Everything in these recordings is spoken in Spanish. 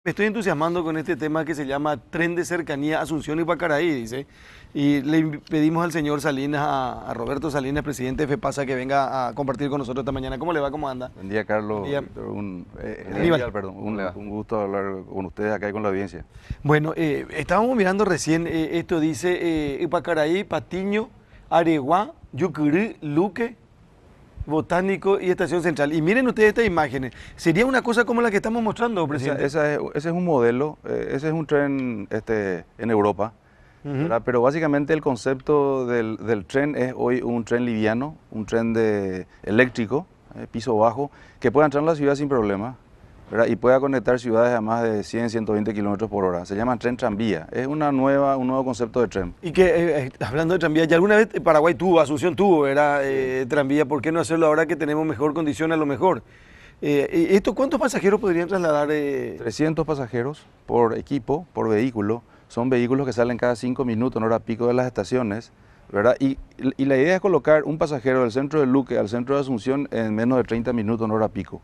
Me estoy entusiasmando con este tema que se llama Tren de Cercanía Asunción y Pacaraí, dice. Y pedimos al señor Salinas, a Roberto Salinas, presidente de FEPASA, que venga a compartir con nosotros esta mañana. ¿Cómo le va? ¿Cómo anda? Buen día, Carlos. Buen día. Víctor, Aníbal. perdón, un gusto hablar con ustedes acá y con la audiencia. Bueno, estábamos mirando recién, esto dice Pacaraí, Patiño, Areguá, Yucurí, Luque, Botánico y Estación Central. Y miren ustedes estas imágenes. Sería una cosa como la que estamos mostrando, presidente. Ese es un modelo, ese es un tren en Europa, ¿verdad? Pero básicamente el concepto del tren es hoy un tren liviano, un tren eléctrico, piso bajo, que pueda entrar en la ciudad sin problema, ¿verdad? Y pueda conectar ciudades a más de 100, 120 kilómetros por hora. Se llama tren tranvía. Es un nuevo concepto de tren. Y que, hablando de tranvía, ya alguna vez Paraguay tuvo, Asunción tuvo, era tranvía. ¿Por qué no hacerlo ahora que tenemos mejor condición a lo mejor? ¿Esto cuántos pasajeros podrían trasladar? 300 pasajeros por equipo, por vehículo. Son vehículos que salen cada 5 minutos en hora pico de las estaciones, ¿verdad? Y la idea es colocar un pasajero del centro de Luque al centro de Asunción en menos de 30 minutos en hora pico,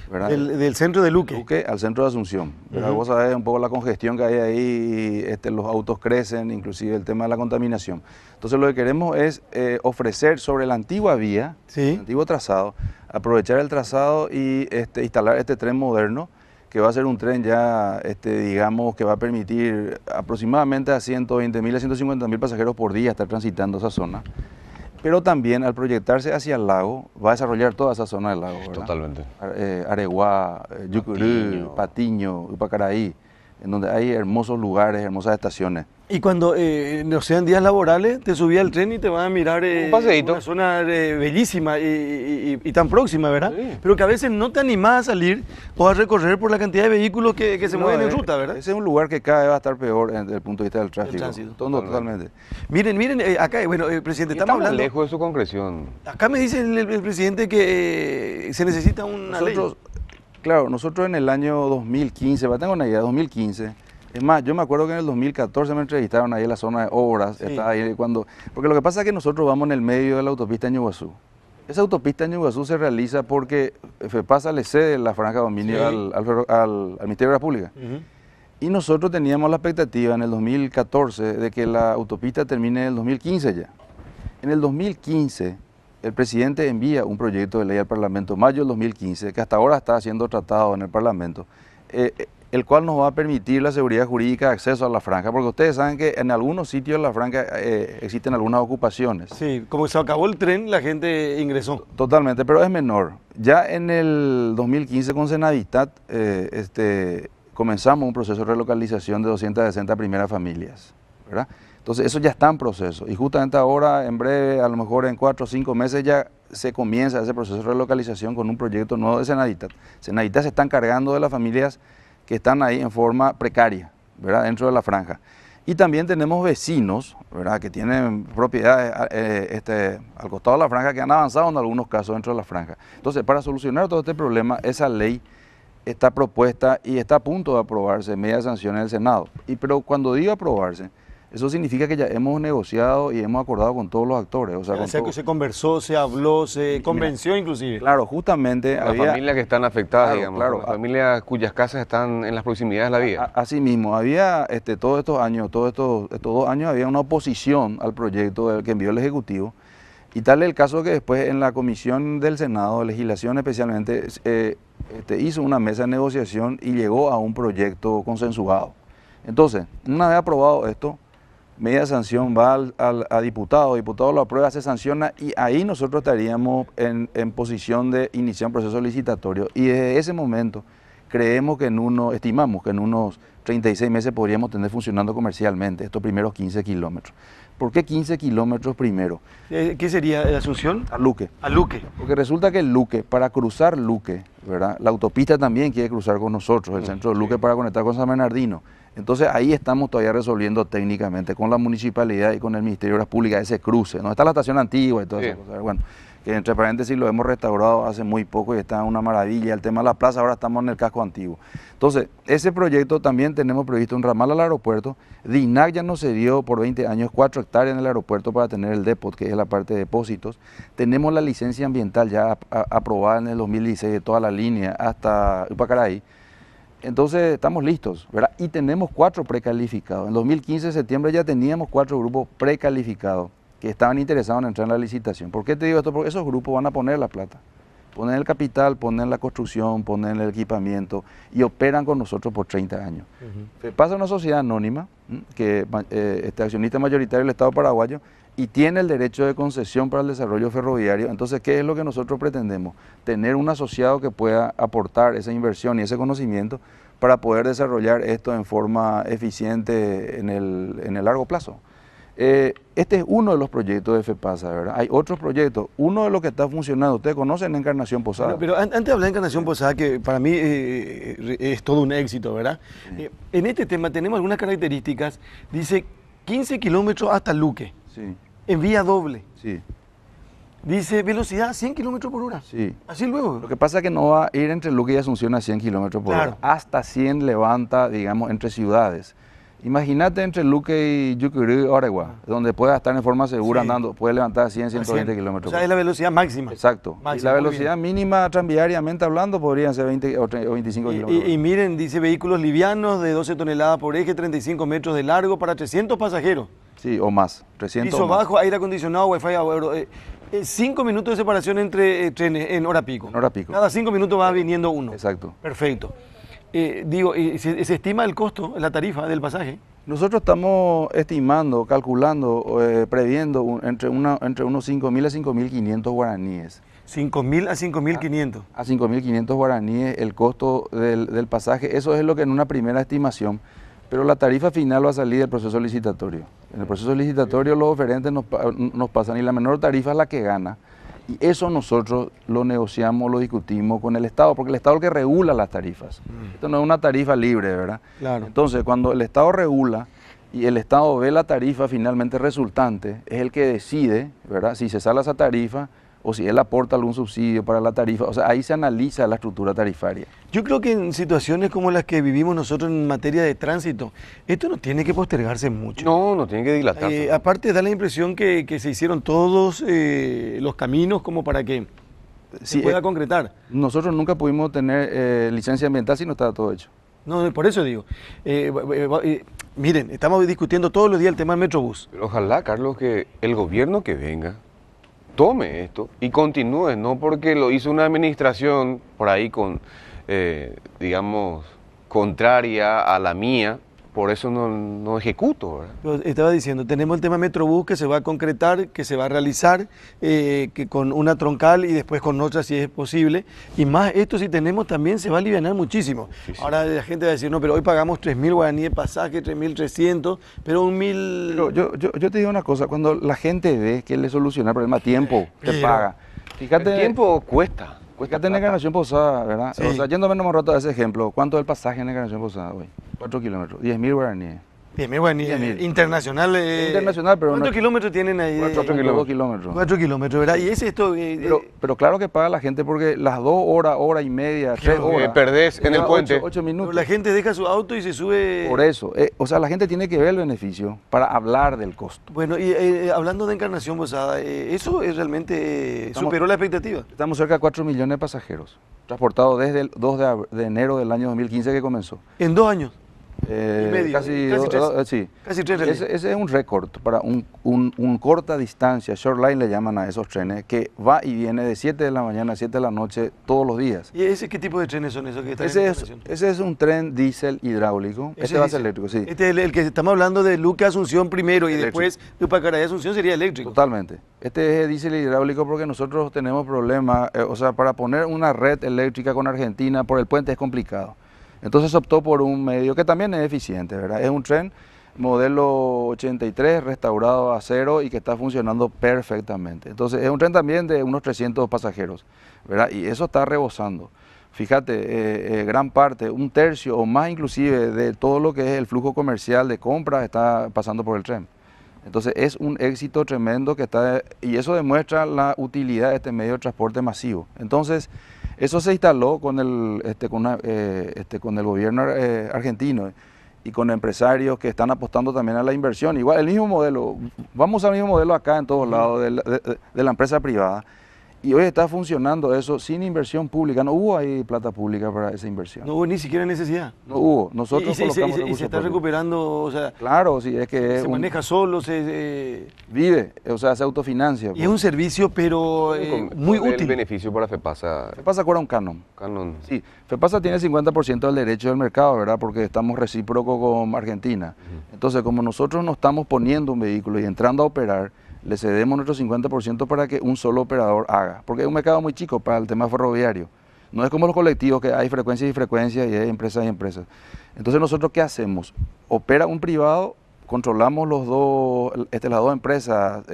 ¿verdad? Del centro de Luque. Luque al centro de Asunción, ¿verdad? Vos sabés un poco la congestión que hay ahí, los autos crecen, inclusive el tema de la contaminación. Entonces lo que queremos es ofrecer sobre la antigua vía, Sí. el antiguo trazado, aprovechar el trazado y instalar este tren moderno, que va a ser un tren ya, digamos, que va a permitir aproximadamente a 120.000 a 150.000 pasajeros por día estar transitando esa zona. Pero también al proyectarse hacia el lago, va a desarrollar toda esa zona del lago, ¿verdad? Totalmente. Areguá, Yucurí, Patiño, Upacaraí, en donde hay hermosos lugares, hermosas estaciones. Y cuando no sean días laborales, te subí al tren y te van a mirar Un paseíto. una zona bellísima y tan próxima, ¿verdad? Sí. Pero que a veces no te animás a salir o a recorrer por la cantidad de vehículos que se mueven en ruta, ¿verdad? Ese es un lugar que cada vez va a estar peor desde el punto de vista del tráfico. tránsito. Totalmente. Miren, acá, bueno, presidente, Y estamos estamos hablando. lejos de su concreción. Acá me dice el presidente que se necesita una ley. Claro, nosotros en el año 2015, tengo una idea, 2015, es más, yo me acuerdo que en el 2014 me entrevistaron ahí en la zona de obras, Sí. estaba ahí porque lo que pasa es que nosotros vamos en el medio de la autopista Ñuguazú. Esa autopista Ñuguazú se realiza porque FEPASA le cede la franja de dominio Sí. al Ministerio de la Pública. Y nosotros teníamos la expectativa en el 2014 de que la autopista termine en el 2015 ya. En el 2015, el presidente envía un proyecto de ley al Parlamento, mayo del 2015, que hasta ahora está siendo tratado en el Parlamento, el cual nos va a permitir la seguridad jurídica de acceso a la franja, porque ustedes saben que en algunos sitios de la franja existen algunas ocupaciones. Sí, como se acabó el tren, la gente ingresó. Totalmente, pero es menor. Ya en el 2015 con Senavistat comenzamos un proceso de relocalización de 260 primeras familias, ¿verdad? Entonces eso ya está en proceso y justamente ahora, en breve, a lo mejor en 4 o 5 meses ya se comienza ese proceso de relocalización con un proyecto nuevo de Senavistat. Senavistat se está encargando de las familias que están ahí en forma precaria, ¿verdad? Dentro de la franja. Y también tenemos vecinos, ¿verdad? Que tienen propiedades al costado de la franja que han avanzado en algunos casos dentro de la franja. Entonces, para solucionar todo este problema, esa ley está propuesta y está a punto de aprobarse, media sanción en el Senado. Pero cuando digo aprobarse, eso significa que ya hemos negociado y hemos acordado con todos los actores. O sea, Que se conversó, se habló, se convenció inclusive. Claro, justamente Las familias que están afectadas, Claro, digamos, claro. las familias cuyas casas están en las proximidades de la vía. Así mismo, había todos estos 2 años, había una oposición al proyecto que envió el Ejecutivo. Y tal es el caso que después en la Comisión del Senado, de Legislación especialmente, hizo una mesa de negociación y llegó a un proyecto consensuado. Entonces, una vez aprobado esto, media sanción va a diputado lo aprueba, se sanciona y ahí nosotros estaríamos en posición de iniciar un proceso licitatorio. Y desde ese momento estimamos que en unos 36 meses podríamos tener funcionando comercialmente estos primeros 15 kilómetros. ¿Por qué 15 kilómetros primero? ¿Qué sería la Asunción? A Luque. A Luque. Porque resulta que Luque, para cruzar Luque, ¿verdad? La autopista también quiere cruzar con nosotros, el centro de Luque para conectar con San Bernardino. Entonces ahí estamos todavía resolviendo técnicamente con la municipalidad y con el Ministerio de Obras Públicas ese cruce. No está la estación antigua y todas esas cosas. Bueno, que entre paréntesis lo hemos restaurado hace muy poco y está una maravilla. El tema de la plaza, ahora estamos en el casco antiguo. Entonces, ese proyecto también tenemos previsto un ramal al aeropuerto. DINAC ya nos cedió por 20 años 4 hectáreas en el aeropuerto para tener el depot, que es la parte de depósitos. Tenemos la licencia ambiental ya aprobada en el 2016 de toda la línea hasta Upacaraí. Entonces estamos listos, ¿verdad? Y tenemos 4 precalificados. En 2015, septiembre, ya teníamos 4 grupos precalificados que estaban interesados en entrar en la licitación. ¿Por qué te digo esto? Porque esos grupos van a poner la plata. Ponen el capital, ponen la construcción, ponen el equipamiento y operan con nosotros por 30 años. Pasa una sociedad anónima, que accionista mayoritario del Estado paraguayo, y tiene el derecho de concesión para el desarrollo ferroviario. Entonces, ¿qué es lo que nosotros pretendemos? Tener un asociado que pueda aportar esa inversión y ese conocimiento para poder desarrollar esto en forma eficiente en el largo plazo. Este es uno de los proyectos de FEPASA, ¿verdad? Hay otros proyectos. Uno de los que está funcionando, ustedes conocen Encarnación Posada. Bueno, pero antes de hablar de Encarnación Posada, que para mí es todo un éxito, ¿verdad? En este tema tenemos algunas características. Dice 15 kilómetros hasta Luque. Sí. En vía doble. Sí. Dice velocidad 100 kilómetros por hora. Sí. Así luego. Lo que pasa es que no va a ir entre Luque y Asunción a 100 kilómetros por hora. Hasta 100 levanta, digamos, entre ciudades. Imagínate entre Luque y Yucurí, Aregua, donde pueda estar en forma segura andando, puede levantar 100, 120 kilómetros. O sea, es la velocidad máxima. Exacto. Máxima, y la velocidad mínima tranviariamente hablando podrían ser 20 o 25 kilómetros. Y miren, dice vehículos livianos de 12 toneladas por eje, 35 metros de largo para 300 pasajeros. Sí, o más. 300 Piso o más. bajo, aire acondicionado, wifi, 5 minutos de separación entre trenes en hora pico. En hora pico. Cada 5 minutos va viniendo uno. Exacto. Perfecto. ¿Se estima el costo, la tarifa del pasaje? Nosotros estamos estimando, calculando, previendo entre unos 5.000 a 5.500 guaraníes. 5.000 a 5.500. A 5.500 guaraníes el costo del pasaje. Eso es lo que en una primera estimación. Pero la tarifa final va a salir del proceso licitatorio. En el proceso licitatorio los oferentes nos pasan y la menor tarifa es la que gana. Y eso nosotros lo negociamos, lo discutimos con el Estado, porque el Estado es el que regula las tarifas. Esto no es una tarifa libre, ¿verdad? Claro. Entonces, cuando el Estado regula y el Estado ve la tarifa finalmente resultante, es el que decide, ¿verdad?, si se sale esa tarifa o si él aporta algún subsidio para la tarifa. O sea, ahí se analiza la estructura tarifaria. Yo creo que en situaciones como las que vivimos nosotros en materia de tránsito, esto no tiene que postergarse mucho. No, no tiene que dilatarse. Aparte da la impresión que se hicieron todos los caminos como para que se pueda concretar. Nosotros nunca pudimos tener licencia ambiental si no estaba todo hecho. No, por eso digo. Miren, estamos discutiendo todos los días el tema del Metrobús. Pero ojalá, Carlos, que el gobierno que venga tome esto y continúe, no porque lo hizo una administración por ahí con, digamos, contraria a la mía, por eso no ejecuto, ¿verdad? Pero estaba diciendo, tenemos el tema Metrobús que se va a concretar, que se va a realizar, que con una troncal y después con otra si es posible. Y más esto si tenemos también se va a alivianar muchísimo. Sí. Ahora la gente va a decir, no, pero hoy pagamos 3.000 guaraníes de pasaje, 3.300, pero 1.000... Pero yo te digo una cosa, cuando la gente ve que le soluciona el problema a tiempo, te paga. Fíjate, el tiempo cuesta. Fíjate en Encarnación Posada, ¿verdad? Sí. O sea, yéndome nomás rato a ese ejemplo, ¿cuánto es el pasaje en Encarnación Posada hoy? 4 kilómetros, 10.000 guaraníes. 10.000 guaraníes, internacional. Internacional, pero... ¿Cuántos kilómetros tienen ahí? 4 kilómetros. 4 kilómetros, ¿verdad? Y es esto... pero claro que paga la gente porque las 2 horas, hora y media, 3 horas... perdés en el puente. 8 minutos. Pero la gente deja su auto y se sube... Por eso, o sea, la gente tiene que ver el beneficio para hablar del costo. Bueno, y hablando de Encarnación Posada, ¿eso es realmente superó la expectativa? Estamos cerca de 4 millones de pasajeros, transportados desde el 2 de enero del año 2015 que comenzó. ¿En 2 años? Casi 3. Sí. Casi 3 Ese es un récord para un corta distancia, short line le llaman a esos trenes, que va y viene de 7 de la mañana a 7 de la noche todos los días. ¿Y ese qué tipo de trenes son esos que están Ese es un tren diésel hidráulico, este va a ser eléctrico, sí. Este es el que estamos hablando de Luque Asunción primero y eléctrico. Después de Pacaraí Asunción sería eléctrico. Totalmente. Este es diésel hidráulico porque nosotros tenemos problemas, o sea, para poner una red eléctrica con Argentina por el puente es complicado. Entonces se optó por un medio que también es eficiente, ¿verdad? Es un tren modelo 83, restaurado a cero y que está funcionando perfectamente. Entonces es un tren también de unos 300 pasajeros, ¿verdad? Y eso está rebosando. Fíjate, gran parte, un tercio o más inclusive de todo lo que es el flujo comercial de compras está pasando por el tren. Entonces es un éxito tremendo que está, y eso demuestra la utilidad de este medio de transporte masivo. Entonces, eso se instaló con el gobierno argentino y con empresarios que están apostando también a la inversión. Igual, el mismo modelo, vamos al mismo modelo acá en todos lados de la empresa privada. Y hoy está funcionando eso sin inversión pública. No hubo ahí plata pública para esa inversión. No hubo ni siquiera necesidad. No hubo. Nosotros Y se colocamos está recursos propios. recuperando, o sea, Claro, sí, es que se maneja solo, vive, o sea, se autofinancia. y es un servicio, pero muy ¿Cuál es el útil. beneficio para FEPASA? FEPASA cobra un canon. Canon. Sí, FEPASA tiene 50% del derecho del mercado, ¿verdad? Porque estamos recíprocos con Argentina. Entonces, como nosotros no estamos poniendo un vehículo y entrando a operar, le cedemos nuestro 50% para que un solo operador haga. Porque es un mercado muy chico para el tema ferroviario. No es como los colectivos que hay frecuencias y frecuencias y hay empresas y empresas. Entonces, ¿nosotros qué hacemos? Opera un privado, controlamos las dos empresas,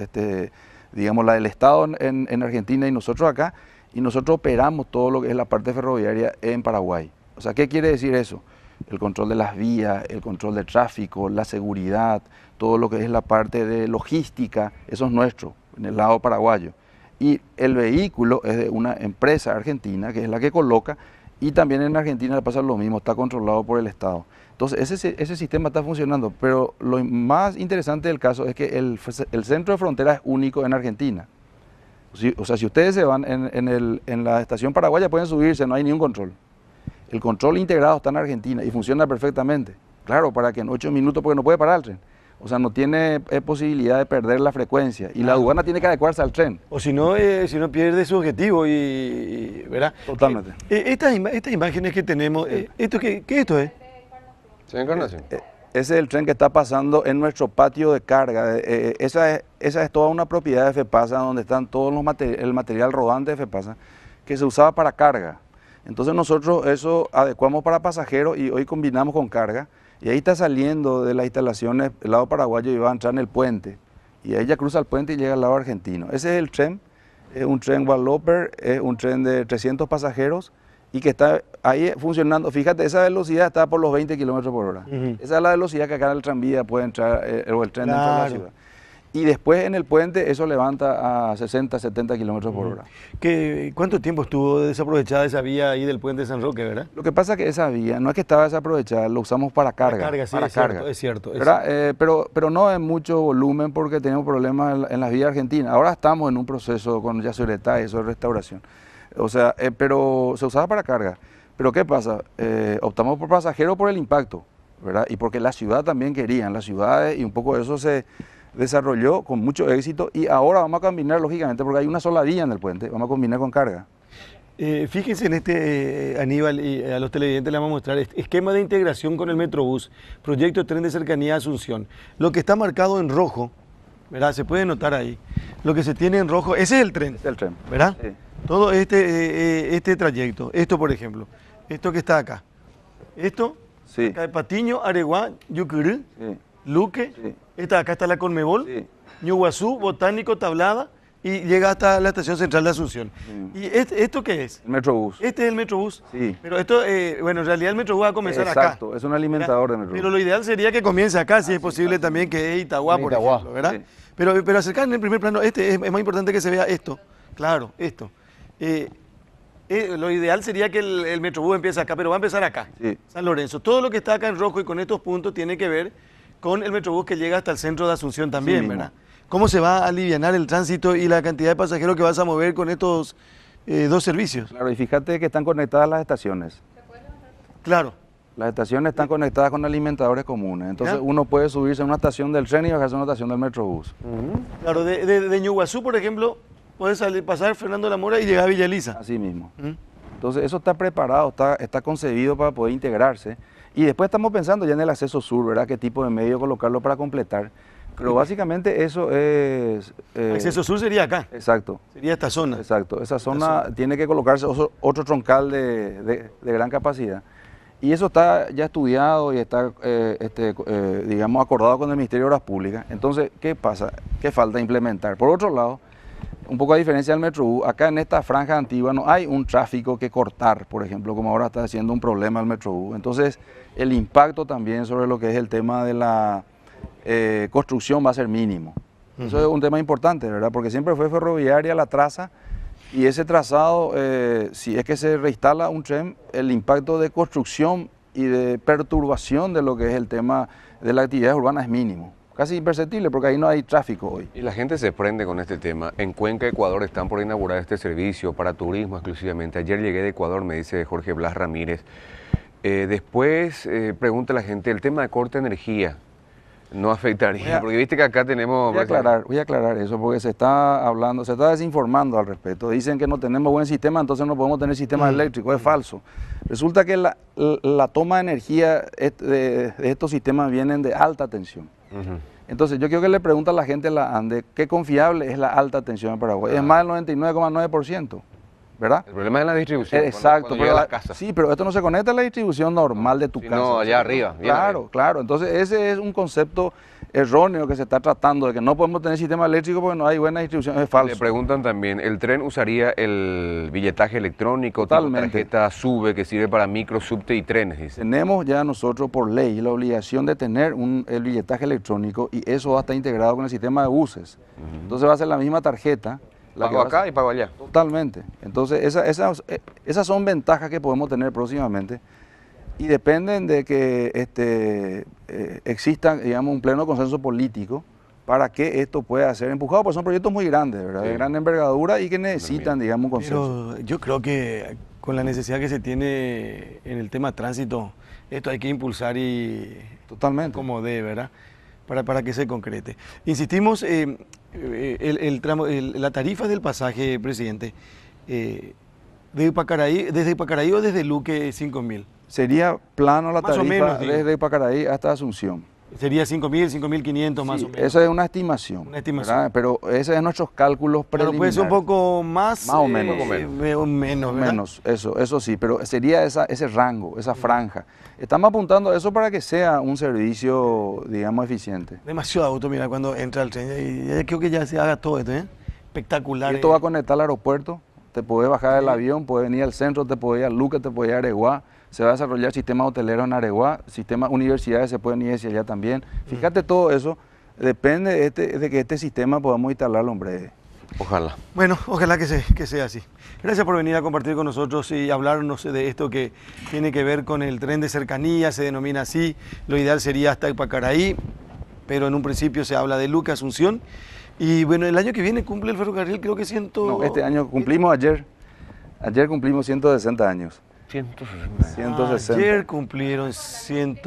digamos la del Estado en Argentina y nosotros acá, y nosotros operamos todo lo que es la parte ferroviaria en Paraguay. O sea, ¿qué quiere decir eso? El control de las vías, el control del tráfico, la seguridad, todo lo que es la parte de logística, eso es nuestro, en el lado paraguayo. Y el vehículo es de una empresa argentina, que es la que coloca, y también en Argentina le pasa lo mismo, está controlado por el Estado. Entonces, ese sistema está funcionando, pero lo más interesante del caso es que el centro de frontera es único en Argentina. O sea, si ustedes se van en la estación paraguaya, pueden subirse, no hay ningún control. El control integrado está en Argentina y funciona perfectamente. Claro, para que en 8 minutos, porque no puede parar el tren. O sea, no tiene posibilidad de perder la frecuencia. Y la aduana tiene que adecuarse al tren. O si no pierde su objetivo ¿verdad? Totalmente. Estas imágenes que tenemos, ¿qué esto es? ¿Sí, Encarnación? Ese es el tren que está pasando en nuestro patio de carga. Esa es toda una propiedad de FEPASA, donde están todos el material rodante de FEPASA, que se usaba para carga. Entonces nosotros eso adecuamos para pasajeros y hoy combinamos con carga. Y ahí está saliendo de las instalaciones el lado paraguayo y va a entrar en el puente. Y ahí ya cruza el puente y llega al lado argentino. Ese es el tren, es un tren Walloper, es un tren de 300 pasajeros y que está ahí funcionando. Fíjate, esa velocidad está por los 20 kilómetros por hora. Esa es la velocidad que acá en el tranvía puede entrar, o el tren dentro de la ciudad. Y después en el puente eso levanta a 60, 70 kilómetros por hora. ¿Cuánto tiempo estuvo desaprovechada esa vía ahí del puente de San Roque, verdad? Lo que pasa es que esa vía no es que estaba desaprovechada, lo usamos para carga. Para carga, sí, para es carga. cierto, es cierto. Pero no en mucho volumen porque tenemos problemas en las vías argentinas. Ahora estamos en un proceso con Yacyretá y eso de restauración. O sea, pero se usaba para carga. Pero ¿qué pasa? Optamos por pasajeros por el impacto, ¿verdad? Y porque la ciudad también querían, las ciudades, y un poco eso se desarrolló con mucho éxito y ahora vamos a combinar, lógicamente, porque hay una sola vía en el puente, vamos a combinar con carga. Fíjense en Aníbal, y a los televidentes les vamos a mostrar esquema de integración con el Metrobús, proyecto tren de cercanía Asunción. Lo que está marcado en rojo, ¿verdad? Se puede notar ahí. Lo que se tiene en rojo, ese es el tren. Ese es el tren. ¿Verdad? Sí. Todo este trayecto, esto por ejemplo, esto que está acá, esto, Sí. acá de Patiño, Areguá, Yucurú, Sí. Luque, Sí. acá está la Conmebol, Sí. Ñuguazú, Botánico, Tablada, y llega hasta la estación central de Asunción. ¿Y esto qué es? El Metrobús. Este es el Metrobús. Sí. Pero esto, bueno, en realidad el Metrobús va a comenzar acá. Exacto, es un alimentador de Metrobús. Pero lo ideal sería que comience acá, si es posible también que es Itagüá, por Itagüá, ejemplo, ¿verdad? sí. Pero acercar en el primer plano, es más importante que se vea esto. Claro, esto. Lo ideal sería que el Metrobús empiece acá, pero va a empezar acá, Sí. San Lorenzo. Todo lo que está acá en rojo y con estos puntos tiene que ver con el Metrobús que llega hasta el centro de Asunción también, mismo. ¿verdad? ¿Cómo se va a alivianar el tránsito y la cantidad de pasajeros que vas a mover con estos dos servicios? Claro, y fíjate que están conectadas las estaciones. Claro. Las estaciones están conectadas con alimentadores comunes. Entonces ¿Ya? uno puede subirse a una estación del tren y bajarse a una estación del Metrobús. Claro, de Ñuguazú, por ejemplo, puedes pasar Fernando La Mora y llegar a Villa Elisa. Así mismo. ¿Mm? Entonces eso está preparado, está concebido para poder integrarse. Y después estamos pensando ya en el acceso sur, ¿verdad? ¿Qué tipo de medio colocarlo para completar? Pero básicamente eso es... Acceso sur sería acá, Exacto, sería esta zona. exacto. Esa zona tiene que colocarse otro troncal de gran capacidad. Y eso está ya estudiado y está, digamos, acordado con el Ministerio de Obras Públicas. Entonces, ¿qué pasa? ¿Qué falta implementar? Por otro lado, un poco a diferencia del Metrobús, acá en esta franja antigua no hay un tráfico que cortar, por ejemplo, como ahora está siendo un problema el Metrobús. Entonces, el impacto también sobre lo que es el tema de la construcción va a ser mínimo. Eso es un tema importante, ¿verdad? Porque siempre fue ferroviaria la traza y ese trazado, si es que se reinstala un tren, el impacto de construcción y de perturbación de lo que es el tema de la actividad urbana es mínimo. casi imperceptible, porque ahí no hay tráfico hoy. Y la gente se prende con este tema. En Cuenca, Ecuador, están por inaugurar este servicio para turismo exclusivamente. Ayer llegué de Ecuador, me dice Jorge Blas Ramírez. Después pregunta la gente, el tema de corte de energía no afectaría, porque viste que acá tenemos... Voy a aclarar eso, porque se está hablando, se está desinformando al respecto. Dicen que no tenemos buen sistema, entonces no podemos tener sistema eléctrico. Es falso. Resulta que la toma de energía de estos sistemas vienen de alta tensión. Entonces yo quiero que le pregunte a la gente de la ANDE qué confiable es la alta tensión en Paraguay. Es más del 99,9%. ¿Verdad? El problema es la distribución. Exacto, cuando llega a las casas. Sí, pero esto no se conecta a la distribución normal de tu casa. No, allá arriba. Claro, claro. Entonces ese es un concepto erróneo que se está tratando, de que no podemos tener sistema eléctrico porque no hay buena distribución. Es falso. Le preguntan también, ¿el tren usaría el billetaje electrónico, Totalmente. tipo tarjeta SUBE, que sirve para micro, subte y trenes? Dice. Tenemos ya nosotros por ley la obligación de tener el billetaje electrónico y eso va a estar integrado con el sistema de buses. Entonces va a ser la misma tarjeta. Pago acá y pago allá. Totalmente. Entonces esas son ventajas que podemos tener próximamente y dependen de que exista, digamos, un pleno consenso político para que esto pueda ser empujado, porque son proyectos muy grandes, ¿verdad? De gran envergadura y que necesitan, digamos, un consenso. Pero yo creo que con la necesidad que se tiene en el tema tránsito, esto hay que impulsar y Totalmente. como debe, ¿verdad? Para que se concrete. Insistimos, la tarifa del pasaje, presidente, desde Ipacaraí o desde Luque, 5.000. Sería plano la Más o tarifa menos, digo. desde Ipacaraí hasta Asunción. Sería 5.000, 5.500 más Sí, o menos. esa es una estimación. Una estimación. ¿verdad? Pero ese es nuestros cálculos Pero preliminares. puede ser un poco más. Más o menos. Menos, ¿verdad? Menos, eso sí, pero sería ese rango, esa franja. Estamos apuntando a eso para que sea un servicio, digamos, eficiente. Demasiado auto, mira, cuando entra el tren. Y creo que ya se haga todo esto, ¿eh? Espectacular. Y esto va a conectar al aeropuerto, te puedes bajar del avión, puedes venir al centro, te puedes ir a Luque, te puedes ir a Areguá. Se va a desarrollar sistemas hoteleros en Areguá, sistemas universidades se pueden ir hacia allá también. Fíjate, todo eso depende de que este sistema podamos instalarlo en breve. Ojalá. Bueno, ojalá que sea así. Gracias por venir a compartir con nosotros y hablarnos de esto que tiene que ver con el tren de cercanía, se denomina así. Lo ideal sería hasta Ipacaraí, pero en un principio se habla de Luque, Asunción. Y bueno, el año que viene cumple el ferrocarril, creo que No, este año cumplimos ayer cumplimos 160 años. 160. Ayer cumplieron 100.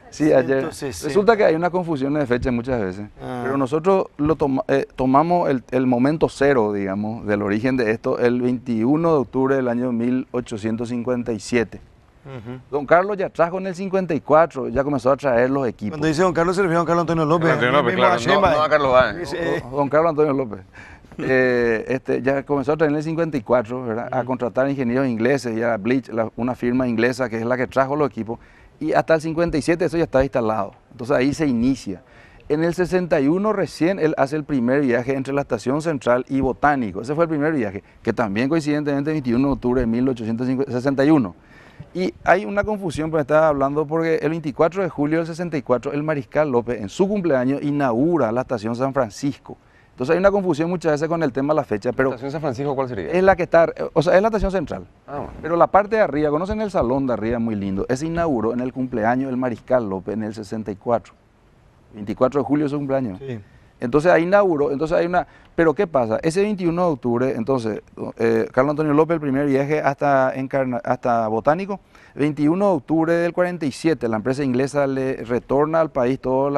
Sí, ayer. 160. Resulta que hay una confusión de fecha muchas veces, pero nosotros tomamos el momento cero, digamos, del origen de esto, el 21 de octubre del año 1857. Don Carlos ya trajo en el 54, ya comenzó a traer los equipos. Cuando dice don Carlos se refiere a don Carlos Antonio López. Antonio López, claro, no a Carlos Báez. Don Carlos Antonio López. Ya comenzó a traer en el 54, ¿verdad? A contratar ingenieros ingleses, y a Bleach, una firma inglesa que es la que trajo los equipos, y hasta el 57 eso ya estaba instalado. Entonces ahí se inicia. En el 61 recién él hace el primer viaje entre la Estación Central y Botánico. Ese fue el primer viaje, que también coincidentemente el 21 de octubre de 1861. Y hay una confusión, porque estaba hablando, porque el 24 de julio del 64 el Mariscal López en su cumpleaños inaugura la Estación San Francisco. Entonces hay una confusión muchas veces con el tema de la fecha, pero ¿La estación San Francisco cuál sería? es la que está, o sea, es la estación central. Bueno. Pero la parte de arriba, ¿conocen el salón de arriba? Muy lindo. Ese inauguró en el cumpleaños del Mariscal López en el 64. 24 de julio es su cumpleaños. Sí. Entonces ahí inauguró, entonces hay una... Pero ¿qué pasa? Ese 21 de octubre, entonces, Carlos Antonio López, el primer viaje hasta Botánico. 21 de octubre del 47, la empresa inglesa le retorna al país todos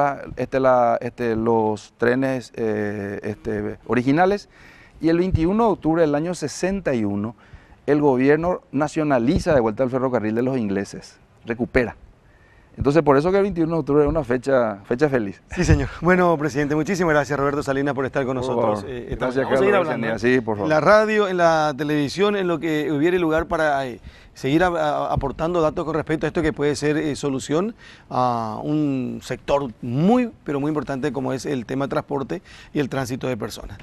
los trenes originales. Y el 21 de octubre del año 61, el gobierno nacionaliza de vuelta el ferrocarril de los ingleses, recupera. Entonces, por eso que el 21 de octubre es una fecha feliz. Sí, señor. Bueno, presidente, muchísimas gracias, Roberto Salinas, por estar con nosotros. Gracias, Vamos a Carlos, seguir hablando, ¿eh? Sí, por favor. En la radio, en la televisión, en lo que hubiera lugar para seguir aportando datos con respecto a esto que puede ser solución a un sector muy, pero muy importante como es el tema transporte y el tránsito de personas.